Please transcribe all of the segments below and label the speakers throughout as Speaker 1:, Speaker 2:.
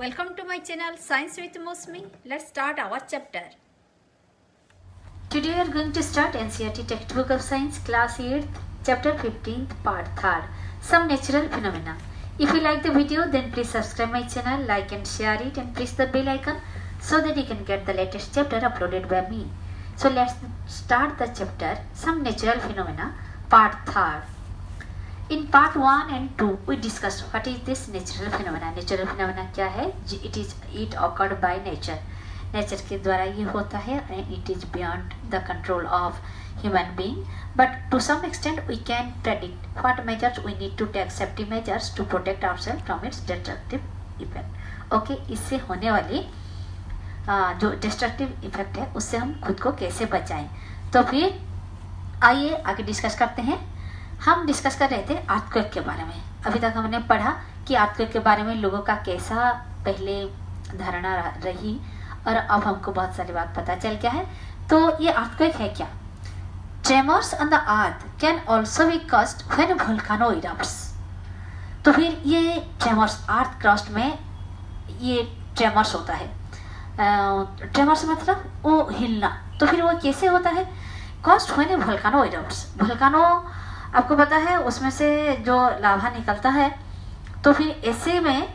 Speaker 1: Welcome to my channel Science with Mosmi. Let's start our chapter. Today we are going to start NCERT textbook of science class 8th chapter 15th part 3rd some natural phenomena. If you like the video then please subscribe my channel, like and share it and press the bell icon so that you can get the latest chapter uploaded by me. So let's start the chapter some natural phenomena part 3rd. In part 1 and 2 we discussed what is this natural phenomena. Natural phenomena क्या है? It occurred by nature. Nature के द्वारा ये होता है and it is beyond the control of human being. But to some extent we can predict what measures we need to take, safety measures to protect ourselves from its destructive effect. Okay, इससे होने वाली जो destructive effect है उससे हम खुद को कैसे बचाएं. तो फिर आइए आगे डिस्कस करते हैं. हम डिस्कस कर रहे थे अर्थक्वेक के बारे में. अभी तक हमने पढ़ा कि अर्थक्वेक के बारे में लोगों का कैसा पहले धारणा रही और अब हमको बहुत सारी बात पता चल गया है. तो ये अर्थक्वेक है क्या? Tremors on the earth can also be caused when volcano erupts. तो फिर ये ट्रेमर्स अर्थ क्रस्ट में ये ट्रेमर्स होता है. ट्रेमर्स मतलब वो हिलना. तो फिर वो कैसे होता है? Caused when volcano erupts. Volcano आपको पता है उसमें से जो लावा निकलता है. तो फिर ऐसे में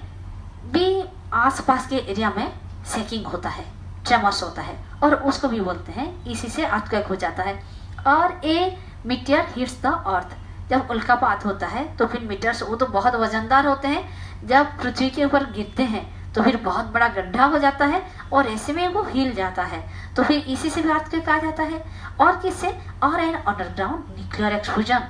Speaker 1: भी आसपास के एरिया में शेकिंग होता है, ट्रेमर्स होता है और उसको भी बोलते हैं. इसी से अर्थक्वेक हो जाता है. और ए मीटियर हिट्स द अर्थ. जब उल्कापात होता है तो फिर मीटर्स वो तो बहुत वजनदार होते हैं. जब पृथ्वी के ऊपर गिरते हैं तो फिर बहुत बड़ा गड्ढा हो जाता है और ऐसे में वो हिल जाता है. तो फिर इसी से भी अर्थक्वेक आ जाता है. और किससे? और एन अंडरग्राउंड न्यूक्लियर एक्सप्लोजन.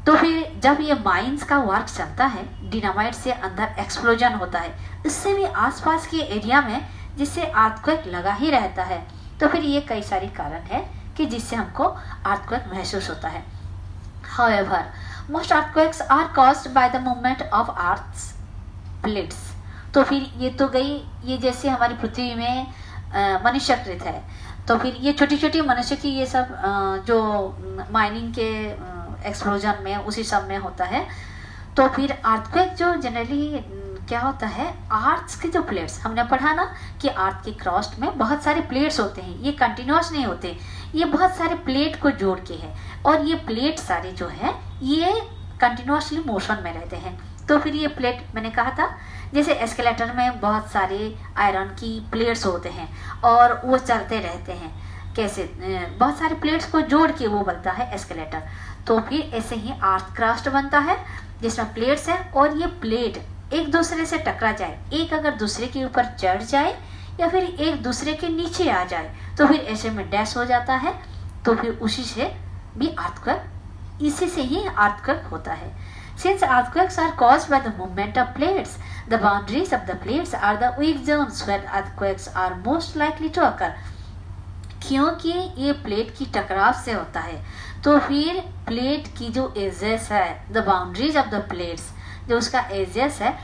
Speaker 1: तो फिर जब ये माइंस का वर्क चलता है, डिनामाइट से अंदर एक्सप्लोजन होता है, इससे भी आसपास के एरिया में जिससे अर्थक्वेक लगा ही रहता है. तो फिर ये कई सारे कारण है कि जिससे हमको अर्थक्वेक महसूस होता है. However, most earthquakes are caused by the movement of Earth's plates. तो फिर ये तो गई, ये जैसे हमारी पृथ्वी में मनुष्यकृत है. तो फिर ये छोटी छोटी मनुष्य की ये सब जो माइनिंग के एक्सप्लोजन में उसी सब में होता है. तो फिर अर्थक्वेक जो जनरली क्या होता है, अर्थ के जो प्लेट्स हमने पढ़ा ना कि अर्थ के क्रस्ट में बहुत सारे प्लेट्स होते हैं. ये कंटिन्यूस नहीं होते, ये बहुत सारे प्लेट को जोड़ के है. और ये प्लेट सारे जो है ये कंटिन्यूसली मोशन में रहते हैं. तो फिर ये प्लेट मैंने कहा था जैसे एस्केलेटर में बहुत सारे आयरन की प्लेट्स होते हैं और वो चलते रहते हैं. कैसे? बहुत सारे प्लेट्स को जोड़ के वो बनता है एस्केलेटर. तो फिर ऐसे ही अर्थ क्रस्ट बनता है जिसमें प्लेट्स है और ये प्लेट एक दूसरे से टकरा जाए, एक अगर दूसरे के ऊपर चढ़ जाए या फिर एक दूसरे के नीचे आ जाए तो फिर ऐसे में डैश हो जाता है. तो फिर उसी से भी अर्थक्वेक, इसी से ही अर्थक्वेक होता है. Since earthquakes are caused by the movement of plates, the boundaries of the plates are the weak zones where earthquakes are most likely to occur. क्योंकि ये प्लेट की टकराव से होता है तो फिर प्लेट की जो एजेस है, the boundaries of the plates, जो उसका एजेस है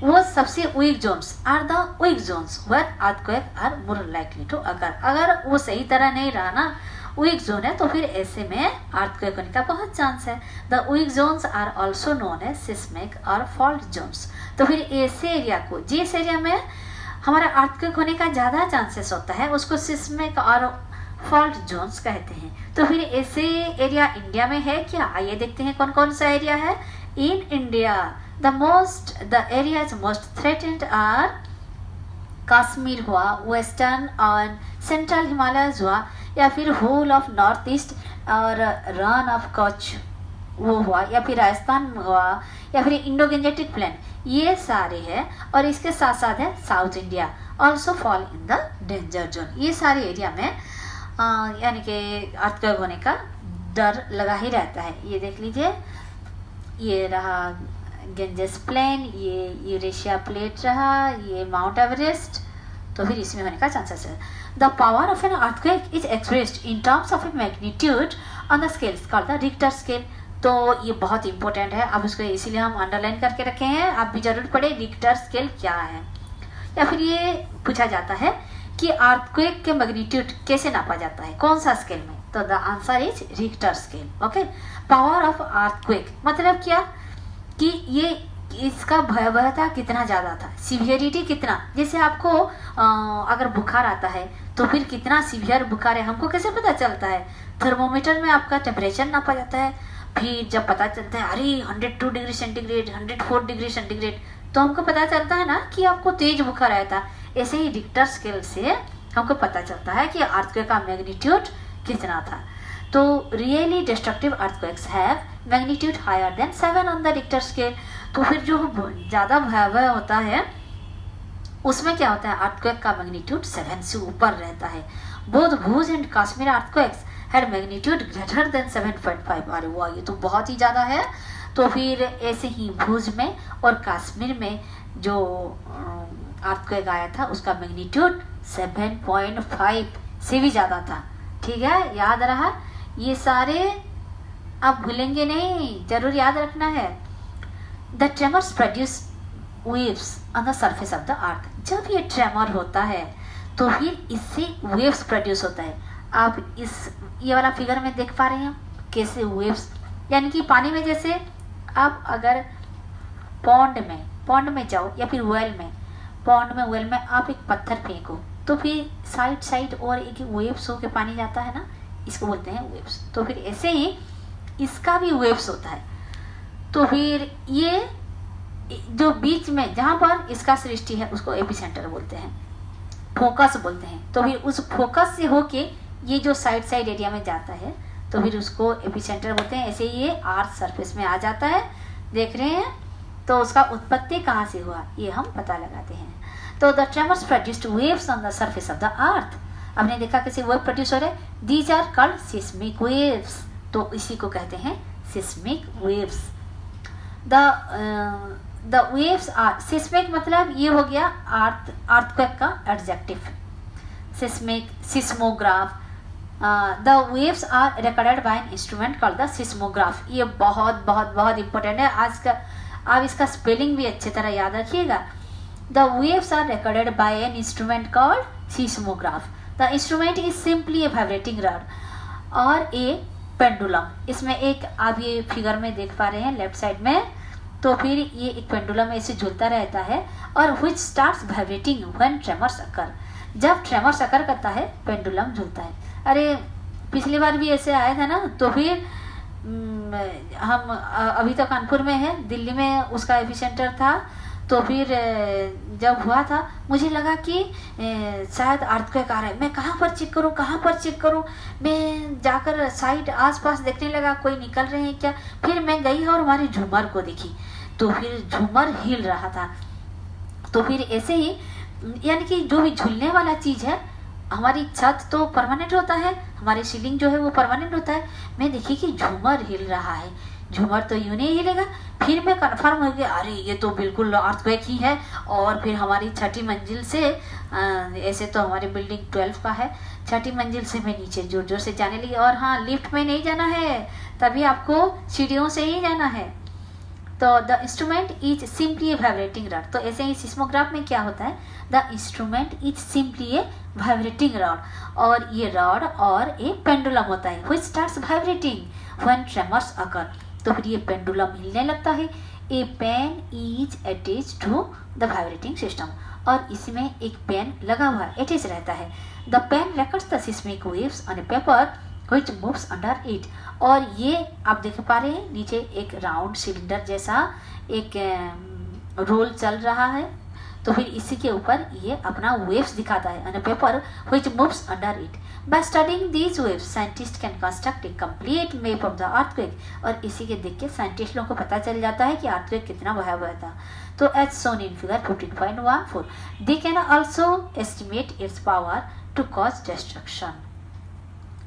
Speaker 1: वो सबसे weak zones are the weak zones where earthquake are more likely to occur. अगर वो सही तरह नहीं रहा ना, वीक जोन है, तो फिर ऐसे में अर्थक्वेक होने का बहुत चांस है. The weak zones are also known as seismic और फॉल्ट जोन्स. तो फिर ऐसे एरिया को, जिस एरिया में हमारा अर्थक्वेक होने का ज़्यादा चांसेस होता है उसको सिस्मिक और फॉल्ट जोन्स कहते हैं. तो फिर ऐसे एरिया इंडिया में है क्या? आइए देखते हैं कौन कौन सा एरिया है. In India the areas most threatened are Kashmir हुआ, वेस्टर्न और सेंट्रल हिमालयज हुआ, या फिर होल ऑफ नॉर्थ ईस्ट और रन ऑफ कच्छ वो हुआ, या फिर राजस्थान हुआ, या फिर इंडो गंजेटिक प्लेन. ये सारे हैं. और इसके साथ साथ है south India also fall in the danger zone. ये सारे एरिया में यानी कि अर्थक्वेक होने का डर लगा ही रहता है. ये देख लीजिए, ये रहा गंजेस प्लेन, ये यूरेशिया प्लेट रहा, ये माउंट एवरेस्ट. तो फिर इसमें होने का चांसेस है. The power of an earthquake is expressed in terms of A magnitude on the scales called the Richter scale. तो ये बहुत इंपॉर्टेंट है. अब उसको इसीलिए हम अंडरलाइन करके रखे हैं, आप भी जरूर पढ़े रिक्टर स्केल क्या है. या फिर ये पूछा जाता है कि अर्थक्वेक के मैग्नीट्यूड कैसे नापा जाता है, कौन सा स्केल में? तो the answer is Richter scale. Okay. Power of earthquake मतलब क्या कि ये इसका भयावहता कितना ज़्यादा था, सिवियरिटी कितना। जैसे आपको अगर बुखार आता है तो फिर कितना सिवियर बुखार है हमको कैसे पता चलता है? थर्मोमीटर में आपका टेम्परेचर नापा जाता है, फिर जब पता चलता है अरे 102 डिग्री सेंटीग्रेड, 104 डिग्री सेंटीग्रेड, तो हमको पता चलता है ना कि आपको तेज बुखार आया था। ऐसे ही रिक्टर स्केल से हमको पता चलता है कि अर्थक्वेक का मैग्नीट्यूड कितना था। तो really destructive earthquakes have magnitude higher than 7 on the Richter scale. तो फिर जो ज़्यादा भयावह होता है उसमें क्या होता है, अर्थक्वेक का मैग्नीट्यूड 7 से ऊपर रहता है। Both Bhuj and Kashmir earthquakes had magnitude greater than 7.5। अरे वाह, ये तो बहुत ही ज़्यादा है। तो फिर ऐसे ही भूज में और कश्मीर में जो अर्थक्वेक आया था उसका मैग्नीट्यूड 7.5 से भी ज़्यादा था। ठीक है, याद रहा, ये सारे आप भूलेंगे नहीं, जरूर याद रखना है। The tremors produce waves on the surface of the अर्थ। जब ये ट्रेमर होता है तो फिर इससे वेव्स प्रोड्यूस होता है। आप ये वाला फिगर में देख पा रहे हैं कैसे वेव्स, यानी कि पानी में, जैसे आप अगर पॉन्ड में जाओ या फिर वेल में, पॉन्ड में वेल में आप एक पत्थर फेंको तो फिर साइड और एक वेव्स होके पानी जाता है ना, इसको बोलते हैं वेव्स। तो फिर ऐसे ही इसका भी वेव्स होता है। तो फिर ये जो बीच में जहाँ पर इसका सृष्टि है उसको एपिसेंटर बोलते हैं, फोकस बोलते हैं। तो फिर उस फोकस से होके ये जो साइड एरिया में जाता है तो फिर उसको एपिसेंटर बोलते हैं। ऐसे ये अर्थ सरफेस में आ जाता है, देख रहे हैं। तो उसका उत्पत्ति कहाँ से हुआ ये हम पता लगाते हैं। तो the tremors produced waves on the surface of the earth. आपने देखा कैसे वेव प्रोड्यूस हो रहे, these are called seismic waves. तो इसी को कहते हैं seismic waves. The waves are, seismic मतलब ये हो गया अर्थक्वेक का adjective, seismic, seismograph. The waves are recorded by an instrument called the seismograph. ये बहुत बहुत बहुत इंपॉर्टेंट है। आज का आप इसका स्पेलिंग भी अच्छी तरह याद रखिएगा। The waves are recorded by an instrument called seismograph. The instrument is simply a vibrating rod और ए पेंडुलम। इसमें एक आप ये फिगर में देख पा रहे हैं लेफ्ट साइड में, तो फिर ये एक पेंडुलम ऐसे झूलता रहता है और which starts vibrating when tremors occur. जब ट्रेमर्स अकर करता है पेंडुलम झूलता है। अरे पिछली बार भी ऐसे आया था ना, तो फिर हम अभी तो कानपुर में है, दिल्ली में उसका एपिसेंटर था। तो फिर जब हुआ था मुझे लगा कि शायद अर्थक्वेक आ रहा है। मैं कहाँ पर चेक करूँ, मैं जाकर साइड आसपास देखने लगा कोई निकल रहे हैं क्या। फिर मैं गई और हमारे झूमर को देखी तो फिर झूमर हिल रहा था। तो फिर ऐसे ही यानी कि जो भी झूलने वाला चीज़ है, हमारी छत तो परमानेंट होता है, हमारी सीलिंग जो है वो परमानेंट होता है। मैं देखी कि झूमर हिल रहा है, झूमर तो यूं नहीं हिलेगा। फिर मैं कन्फर्म हो गया, अरे ये तो बिल्कुल अर्थक्वेक ही है। और फिर हमारी छठी मंजिल से ऐसे तो हमारी बिल्डिंग 12 का है, छठी मंजिल से मैं नीचे जोर जोर से जाने लगी। और हाँ, लिफ्ट में नहीं जाना है, तभी आपको सीढ़ियों से ही जाना है। तो the instrument is simply a vibrating rod. तो ऐसे ही सिस्मोग्राफ में क्या होता है, the instrument is simply a vibrating rod, और ये रॉड और ए पेंडुलम होता है which starts vibrating when tremors occur. तो फिर ये पेंडुलम हिलने लगता है। A pen is attached to the vibrating system, और इसमें एक पेन लगा हुआ अटैच रहता है। The pen records the seismic waves on a paper which moves under it. और ये आप देख पा रहे हैं नीचे एक राउंड सिलेंडर जैसा एक रोल चल रहा है। तो फिर इसी के ऊपर ये अपना वेव्स दिखाता है on a paper which moves under it. By studying these waves scientist can construct a complete map of the earthquake. और इसी के देख के साइंटिस्ट लोगों को पता चल जाता है कि अर्थक्वेक कितना भयावह था। तो as shown in figure 15.14 they can also estimate its power to cause destruction.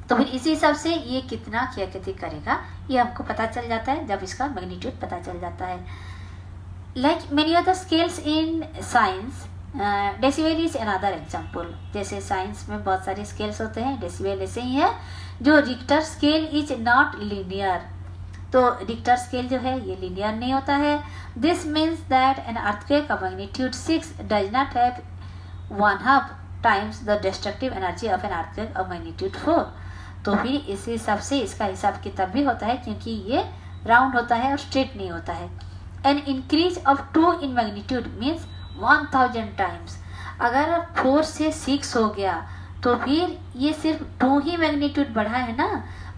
Speaker 1: तो फिर इसी हिसाब से ये कितना क्षयक्षति करेगा ये हमको पता चल जाता है जब इसका मैग्नीट्यूड पता चल जाता है। Like many other scales in science, decibel is another example. जैसे साइंस में बहुत सारे स्केल्स होते हैं, डेसिबल ऐसे ही है। जो Richter scale is not linear. तो रिक्टर स्केल जो है ये लीनियर नहीं होता है। This means that an earthquake of magnitude 6 does not have 1/2 times the destructive energy of an earthquake of magnitude 4। तो फिर इस हिसाब से इसका हिसाब किताब भी होता है, क्योंकि ये राउंड होता है और स्ट्रेट नहीं होता है। An increase of 2 in magnitude means 1000 times. अगर 4 से 6 हो गया तो फिर ये सिर्फ 2 ही मैग्नीट्यूड बढ़ा है ना,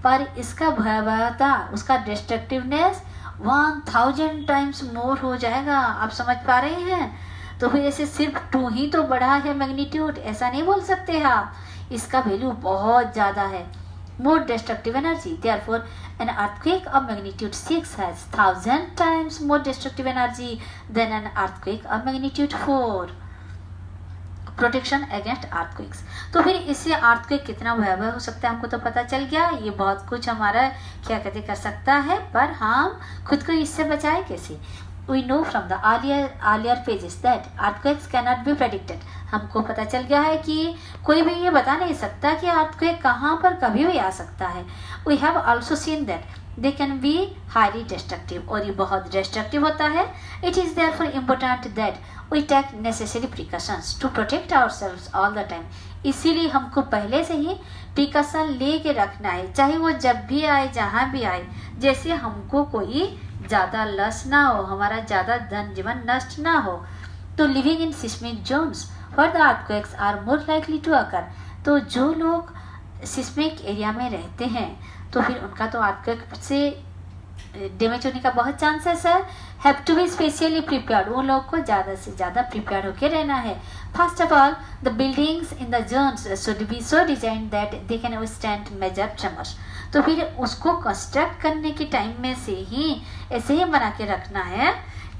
Speaker 1: पर इसका भयावहता, उसका डिस्ट्रक्टिवनेस 1000 टाइम्स मोर हो जाएगा। आप समझ पा रहे हैं? तो फिर ऐसे सिर्फ 2 ही तो बढ़ा है मैग्नीट्यूड, ऐसा नहीं बोल सकते आप। इसका वैल्यू बहुत ज़्यादा है। More destructive energy. Therefore, an earthquake of magnitude 6 has 1000 times more destructive energy than an earthquake of magnitude 4. Protection against earthquakes. तो फिर इससे earthquake कितना भयावह हो सकता है हमको तो पता चल गया। ये बहुत कुछ हमारा क्या कहते कर सकता है, पर हम खुद को इससे बचाए कैसे? We know from the earlier pages that earthquakes cannot be predicted. हमको पता चल गया है कि कोई भी ये बता नहीं सकता कि earthquake कहाँ पर कभी भी आ सकता है। We have also seen that they can be highly destructive, और ये बहुत destructive होता है। It is therefore important that we take necessary precautions to protect ourselves all the time. इसीलिए हमको पहले से ही प्रिकॉशन ले के रखना है, चाहे वो जब भी आए, जहाँ भी आए। जैसे हमको कोई ज़्यादा लॉस ना हो, हमारा ज़्यादा धन जीवन नष्ट ना हो। तो living in seismic zones for the earthquakes are more likely to occur. तो जो लोग सिस्मिक एरिया में रहते हैं तो फिर उनका तो अर्थक्वेक से डैमेज होने का बहुत चांसेस है। Have to be specially prepared, वो लोग को ज़्यादा से ज़्यादा प्रिपेयर होकर रहना है। First of all the buildings in the zones should be so design that they can withstand major tremors. तो फिर उसको कंस्ट्रक्ट करने के टाइम में से ही ऐसे ही बना के रखना है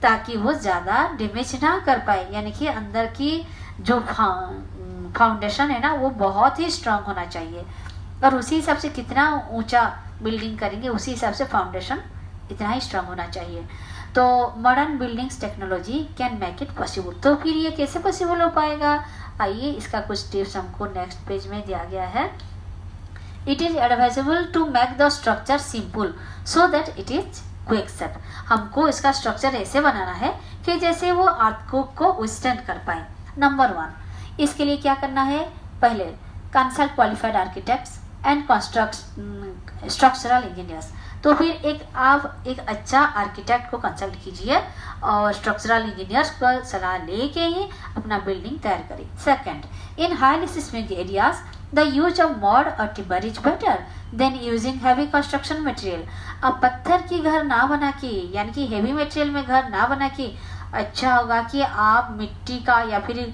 Speaker 1: ताकि वो ज़्यादा डैमेज ना कर पाए, यानी कि अंदर की जो फाउंडेशन है ना वो बहुत ही स्ट्रांग होना चाहिए। और उसी हिसाब से कितना ऊंचा बिल्डिंग करेंगे उसी हिसाब से फाउंडेशन इतना ही स्ट्रांग होना चाहिए। तो modern buildings technology can make it possible. तो फिर ये कैसे पॉसिबल हो पाएगा? आइए इसका कुछ टिप्स हमको नेक्स्ट पेज में दिया गया है। It is advisable to make the structure simple so that it is quick set. हमको इसका स्ट्रक्चर ऐसे बनाना है कि जैसे वो अर्थक्वेक को विथस्टैंड कर पाए। नंबर 1, इसके लिए क्या करना है? पहले consult qualified architects and structural engineers. तो फिर आप एक अच्छा आर्किटेक्ट को कंसल्ट कीजिए और स्ट्रक्चरल इंजीनियर्स को सलाह लेके ही अपना बिल्डिंग तैयार करें। Second, in highly seismic areas the use of mud और timber is better than using heavy construction material. अब पत्थर की घर ना बना के, यानी कि हैवी मटेरियल में घर ना बना के, अच्छा होगा कि आप मिट्टी का या फिर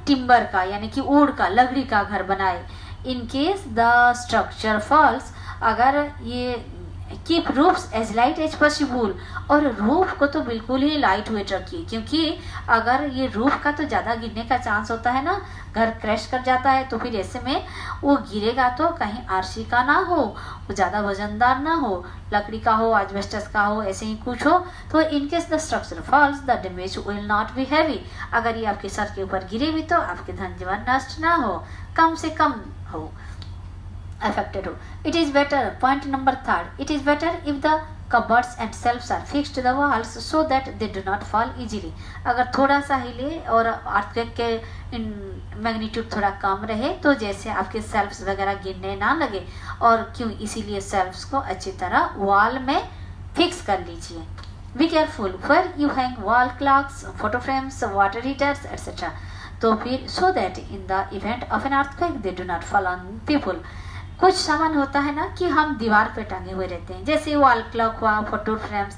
Speaker 1: टिम्बर का, यानी कि वुड का, लकड़ी का घर बनाए। In case the structure falls, अगर ये keep roofs as light as possible, और रूफ को तो बिल्कुल ही लाइट वेट रखिए, क्योंकि अगर ये रूफ का तो ज़्यादा गिरने का चांस होता है ना, घर क्रैश कर जाता है। तो फिर ऐसे में वो गिरेगा तो कहीं आरसी का ना हो, वो ज़्यादा वजनदार ना हो, लकड़ी का हो, एस्बेस्टस का हो, ऐसे ही कुछ हो। तो in case the structure falls the damage will not be heavy. अगर ये आपके सर के ऊपर गिरे भी तो आपके धन जीवन नष्ट ना हो, कम से कम हो, affected हो। It is better, point number 3, it is better if the cupboards and shelves are fixed to the walls so that they do not fall easily। अगर थोड़ा सा हिले और अर्थक्वेक के मैग्नीट्यूड थोड़ा कम रहे तो जैसे आपके सेल्फ्स वगैरह गिरने ना लगे, और क्यों, इसीलिए सेल्फ्स को अच्छी तरह वॉल में फिक्स कर लीजिए। Be careful where you hang wall clocks, photo frames, water heaters etc। तो फिर so that in the event of an earthquake they do not fall on people। कुछ सामान होता है ना कि हम दीवार पे टांगे हुए रहते हैं, जैसे वॉल क्लॉक हुआ, फोटो फ्रेम्स।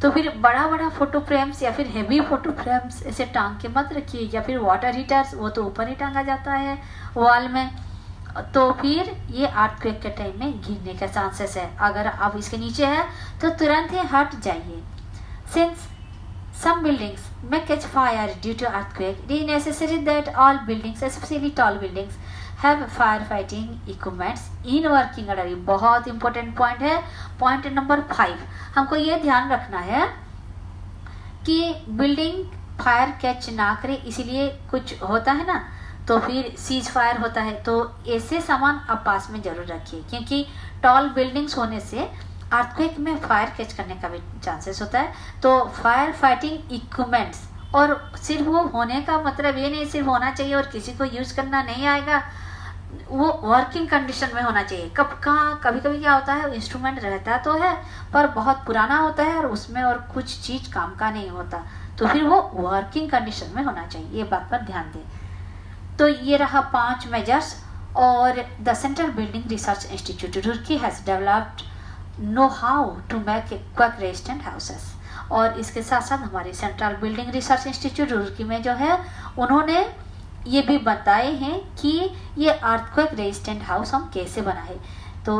Speaker 1: तो फिर बड़ा बड़ा फोटो फ्रेम्स या फिर हेवी फोटो फ्रेम्स ऐसे टांग के मत रखिए, या फिर वाटर हीटर्स, वो तो ऊपर ही टांगा जाता है वॉल में। तो फिर ये अर्थक्वेक के टाइम में गिरने का चांसेस है। अगर आप इसके नीचे है तो तुरंत ही हट जाइए। Since some buildings may catch fire due to earthquake, it is necessary that all buildings, especially tall buildings, have firefighting equipments in working order। ये बहुत इंपॉर्टेंट पॉइंट है। पॉइंट नंबर 5, हमको ये ध्यान रखना है कि बिल्डिंग फायर कैच ना करे, इसीलिए कुछ होता है ना तो फिर सीज फायर होता है। तो ऐसे सामान आप पास में जरूर रखिए, क्योंकि टॉल बिल्डिंग्स होने से अर्थक्वेक में फायर कैच करने का भी चांसेस होता है। तो फायर फाइटिंग इक्विपमेंट्स, और सिर्फ वो होने का मतलब ये नहीं सिर्फ होना चाहिए और किसी को यूज करना नहीं आएगा, वो वर्किंग कंडीशन में होना चाहिए। कभी कभी क्या होता है, इंस्ट्रूमेंट रहता तो है पर बहुत पुराना होता है और उसमें और कुछ चीज काम का नहीं होता, तो फिर वो वर्किंग कंडीशन में होना चाहिए, ये बात पर ध्यान दें। तो ये रहा 5 मेजर्स। और the central building research institute Roorkee has developed know how to make quake resistant houses. और इसके साथ साथ हमारे central building research institute Roorkee में जो है उन्होंने ये भी बताए हैं कि ये अर्थक्वेक रेजिस्टेंट हाउस हम कैसे बनाए, तो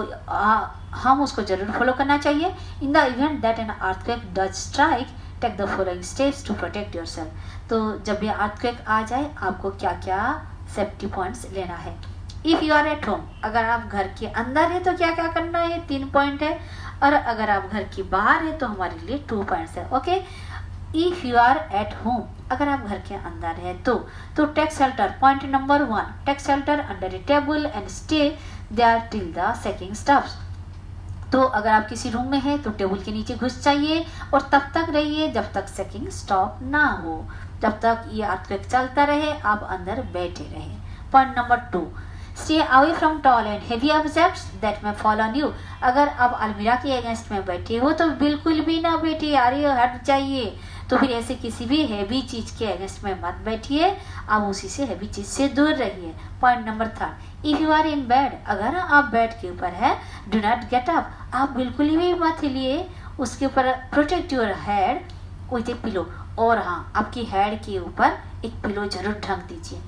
Speaker 1: हम उसको जरूर फॉलो करना चाहिए। In the event that an earthquake does strike take the following steps to protect yourself. तो जब ये अर्थक्वेक आ जाए आपको क्या क्या सेफ्टी पॉइंट्स लेना है। If you are at home, अगर आप घर के अंदर है तो क्या क्या करना है, 3 पॉइंट है, और अगर आप घर के बाहर है तो हमारे लिए 2 पॉइंट्स है। Okay, if you are at home, अगर आप घर के अंदर है तो take shelter, point number 1, take shelter under a table and stay there till the shaking stops. तो अगर आप किसी रूम में हैं तो टेबल के नीचे घुस जाइए और तब तक रहिए जब तक सेकिंग स्टॉप ना हो, जब तक ये अर्थक्वेक चलता रहे आप अंदर बैठे रहे। Point number 2, stay away from tall and heavy objects that में फॉल ऑन यू। अगर आप अलमीरा के अगेंस्ट में बैठे हो तो बिल्कुल भी ना बैठिए, अरे हट जाइए। तो फिर ऐसे किसी भी हैवी चीज के अगेंस्ट में मत बैठिए, आप उसी से हैवी चीज से दूर रहिए। Point number 3, if you are in bed, अगर आप बेड के ऊपर है डू नॉट गेट अप, आप बिल्कुल भी मत हिलिए, उसके ऊपर protect your head with A pillow. और हाँ, आपकी हेड के ऊपर एक पिलो जरूर ढक दीजिए।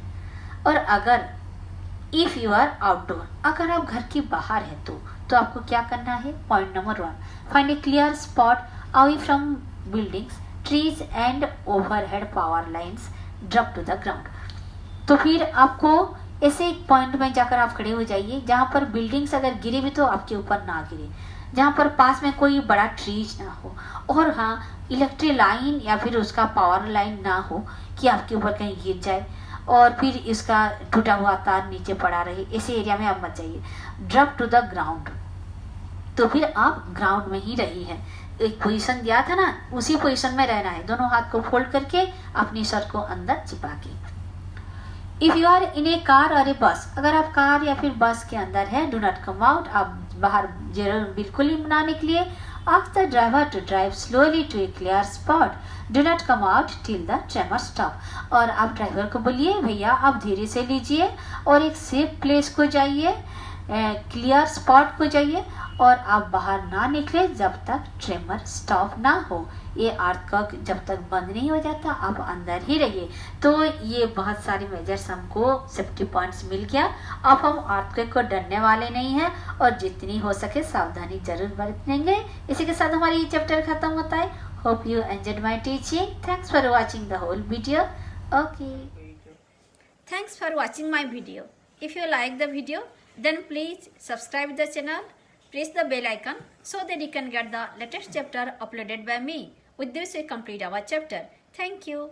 Speaker 1: और अगर इफ यू आर आउटडोर, अगर आप घर के बाहर है तो आपको क्या करना है। Point number 1, find a clear spot away from buildings, trees and overhead power lines drop to the ground. तो फिर आपको ऐसे एक पॉइंट में जाकर आप खड़े हो जाइए जहाँ पर बिल्डिंग्स अगर गिरे भी तो आपके ऊपर ना गिरे, जहाँ पर पास में कोई बड़ा ट्रीज ना हो, और हाँ इलेक्ट्रिक लाइन या फिर उसका पावर लाइन ना हो कि आपके ऊपर कहीं गिर जाए और फिर इसका टूटा हुआ तार नीचे पड़ा रहे, ऐसे एरिया में आप मत जाइए। ड्रॉप टू द ग्राउंड, तो फिर आप ग्राउंड में ही रही है, एक पोजीशन दिया था ना उसी पोजीशन में रहना है, दोनों हाथ को फोल्ड करके अपनी सर को अंदर छिपा के। If you are in a car और ए बस, अगर आप कार या फिर बस के अंदर है डू नॉट कम आउट, आप बाहर जरूर बिल्कुल ही ना निकलिए। Ask the driver to drive slowly to a clear spot, do not come out till the tremor stop. और आप ड्राइवर को बोलिए भैया आप धीरे से लीजिए और एक सेफ प्लेस को जाइए, क्लियर स्पॉट को जाइए, और आप बाहर ना निकले जब तक ट्रेमर स्टॉप ना हो। ये अर्थक्वेक जब तक बंद नहीं हो जाता आप अंदर ही रहिए। तो ये बहुत सारे मेजर्स हमको सेफ्टी पॉइंट्स मिल गया। अब हम अर्थक्वेक को डरने वाले नहीं हैं और जितनी हो सके सावधानी जरूर बरतेंगे। इसी के साथ हमारी ये चैप्टर खत्म होता है। Hope you enjoyed my teaching. Thanks for watching the whole video. Okay, thanks for watching my video. If you like the video then please subscribe the channel, press the bell icon so that you can get the latest chapter uploaded by me. With this we complete our chapter. Thank you.